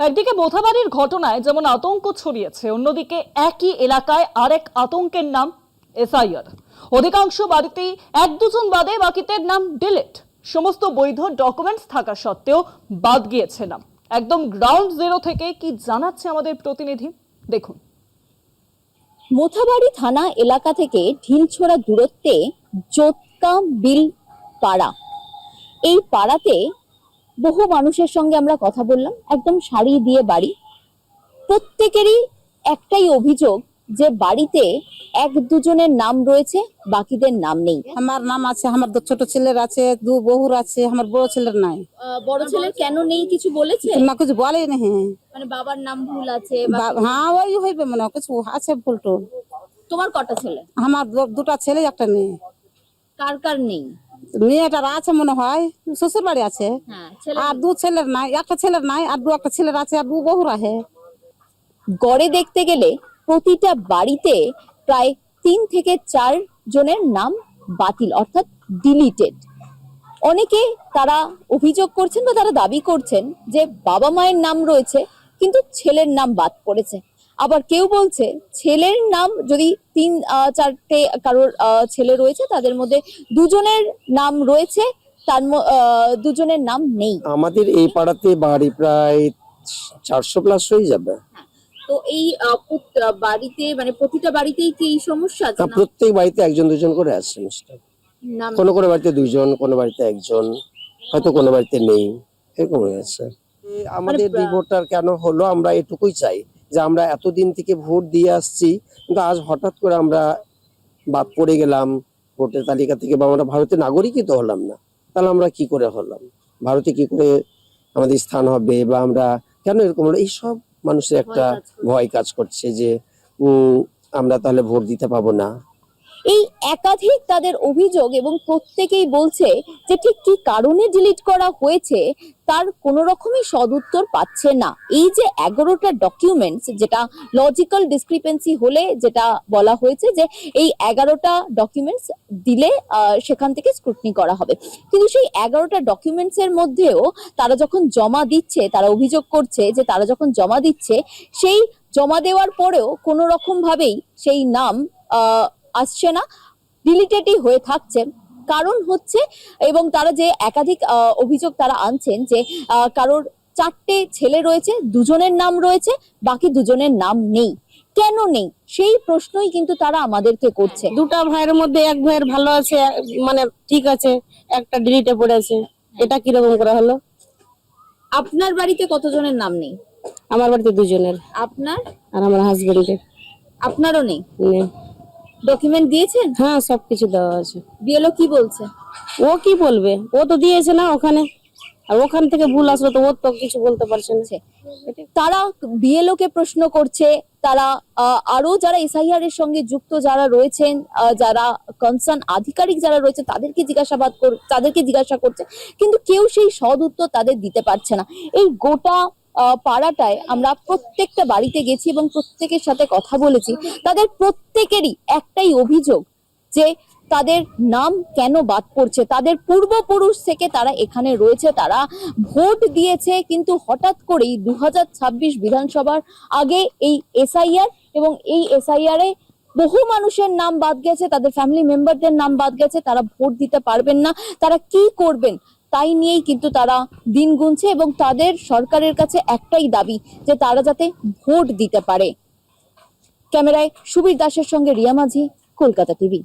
একদিকে মোথাবাড়ির ঘটনায় যেমন আতঙ্ক ছড়িয়েছে, অন্যদিকে একই এলাকায় আরেক আতঙ্কের নাম এসআইআর। অধিকাংশ বাড়িতেই এক দুজন বাদে বাকিদের নাম ডিলিট। সমস্ত বৈধ ডকুমেন্টস থাকা সত্ত্বেও বাদ গিয়েছে নাম। একদম গ্রাউন্ড জিরো থেকে কি জানাচ্ছে আমাদের প্রতিনিধি, দেখুন। মোথাবাড়ি থানা এলাকা থেকে ঢিলছোড়া দূরত্বে জোতকা বিল পাড়া। এই পাড়াতে বহু মানুষের সঙ্গে আমরা কথা বললাম, একদম সারি দিয়ে বাড়ি। প্রত্যেকেরই একটাই অভিযোগ যে বাড়িতে এক দুজনের নাম রয়েছে, বাকিদের নাম নেই। আমার নাম আছে, আমার ছোট ছেলের আছে, দু বহুর আছে, আমার বড় ছেলের নাই। বড় ছেলের কেন নেই কিছু বলেছে? না, কিছু বলে না। মানে বাবার নাম ভুল আছে? হ্যাঁ, ওই হইবে মনে হয়, কিছু আছে ভুল টুল। তোমার কটা ছেলে? আমার দুটা ছেলে একটা মেয়ে। কার কার নেই? মেয়েটার আছে মনে হয়, শ্বশুর বাড়ি আছে। আর দু ছেলের নাই, একটা ছেলের নাই, আর একটা ছেলের আছে, আর দু বহুর আছে। গড়ে দেখতে গেলে প্রতিটা বাড়িতে প্রায় 3 থেকে 4 জনের নাম বাতিল, অর্থাৎ ডিলিটেড। অনেকে তারা অভিযোগ করছেন বা তারা দাবি করছেন যে বাবা মায়ের নাম রয়েছে কিন্তু ছেলের নাম বাদ পড়েছে। আবার কেউ বলছে ছেলের নাম যদি 3-4টে কারোর ছেলে রয়েছে, তাদের মধ্যে দুজনের নাম রয়েছে, দুজনের নাম নেই। আমাদের এই পাড়াতে বাড়ি প্রায় 400 প্লাস হয়ে যাবে। তো এই বাড়িতে মানে প্রতিটা বাড়িতেই কি এই সমস্যা আছে? প্রত্যেক বাড়িতে একজন দুজন করে আছে মিস্টার। নাম কোনো কোনো বাড়িতে দুইজন, কোনো বাড়িতে একজন, হয়তো কোনো বাড়িতে নেই, এরকম হয়েছে। আমাদের ভোটার কেন হলো, আমরা এটুকুই চাই যে আমরা এতদিন থেকে ভোট দিয়ে আসছি, কিন্তু আজ হঠাৎ করে আমরা বাদ পড়ে গেলাম ভোটের তালিকা থেকে, বা আমরা ভারতের নাগরিকই তো হলাম না। তাহলে আমরা কি করে হলাম, ভারতে কি করে আমাদের স্থান হবে, বা আমরা কেন এরকম হলো, এইসব মানুষের একটা ভয় কাজ করছে যে আমরা তাহলে ভোট দিতে পাবো না। এই একাধিক তাদের অভিযোগ, এবং প্রত্যেকেই বলছে যে ঠিক কি কারণে ডিলিট করা হয়েছে তার কোনো রকমই সদুত্তর পাচ্ছে না। এই যে 11টা ডকুমেন্টস, যেটা লজিক্যাল ডিসক্রিপেন্সি হলে যেটা বলা হয়েছে যে এই 11টা ডকুমেন্টস দিলে সেখান থেকে স্ক্রুটনি করা হবে, কিন্তু সেই 11টা ডকুমেন্টস এর মধ্যেও তারা যখন জমা দিচ্ছে, তারা অভিযোগ করছে যে তারা যখন জমা দিচ্ছে, সেই জমা দেওয়ার পরেও কোনো রকম ভাবেই সেই নাম আসছে না, ডিলিটেডই হয়ে থাকছে। কারণ হচ্ছে, এবং তারা যে একাধিক অভিযোগ তারা আনছেন যে কারোর 4টে ছেলে রয়েছে, দুজনের নাম রয়েছে, বাকি দুজনের নাম নেই। কেন নেই সেই প্রশ্নই কিন্তু তারা আমাদেরকে করছে। দুটা ভাইয়ের মধ্যে এক ভাইয়ের ভালো আছে, মানে ঠিক আছে, একটা ডিলিটে পড়েছে। এটা কিরকম করা হলো? আপনার বাড়িতে কতজনের নাম নেই? আমার বাড়িতে দুজনের। আপনার? আর আমার হাজবেন্ডের। আপনারও নেই? ডকুমেন্ট দিয়েছেন? হ্যাঁ, সবকিছু দেওয়া আছে। বিএলও কি বলছে? ও কি বলবে, ও তো দিয়েছে না ওখানে, আর ওখান থেকে ভুল আসলো তো ও তো কিছু বলতে পারছে না। তারা বিএলও কে প্রশ্ন করছে, তারা আরো যারা এসআইআর এর সঙ্গে যুক্ত যারা রয়েছেন, যারা কনসার্ন আধিকারিক যারা রয়েছে তাদেরকে জিজ্ঞাসা করছে, কিন্তু কেউ সেই সদ উত্তর তাদের দিতে পারছে না। এই গোটা পাড়াটায় আমরা প্রত্যেকটা বাড়িতে গেছি এবং প্রত্যেকের সাথে কথা বলেছি, তাদের প্রত্যেকেরই একটাই অভিযোগ যে তাদের নাম কেন বাদ পড়ছে। তাদের পূর্বপুরুষ থেকে তারা এখানে রয়েছে, তারা ভোট দিয়েছে, কিন্তু হঠাৎ করেই 2026 বিধানসভার আগে এই এসআইআর, এবং এই এসআইআর এ বহু মানুষের নাম বাদ গেছে, তাদের ফ্যামিলি মেম্বারদের নাম বাদ গেছে, তারা ভোট দিতে পারবেন না। তারা কি করবেন তাই নিয়েই কিন্তু তারা দিন গুনছে, এবং তাদের সরকারের কাছে একটাই দাবি যে তারা যাতে ভোট দিতে পারে। ক্যামেরায় সুবীর দাসের সঙ্গে রিয়া মাঝি, কলকাতা টিভি।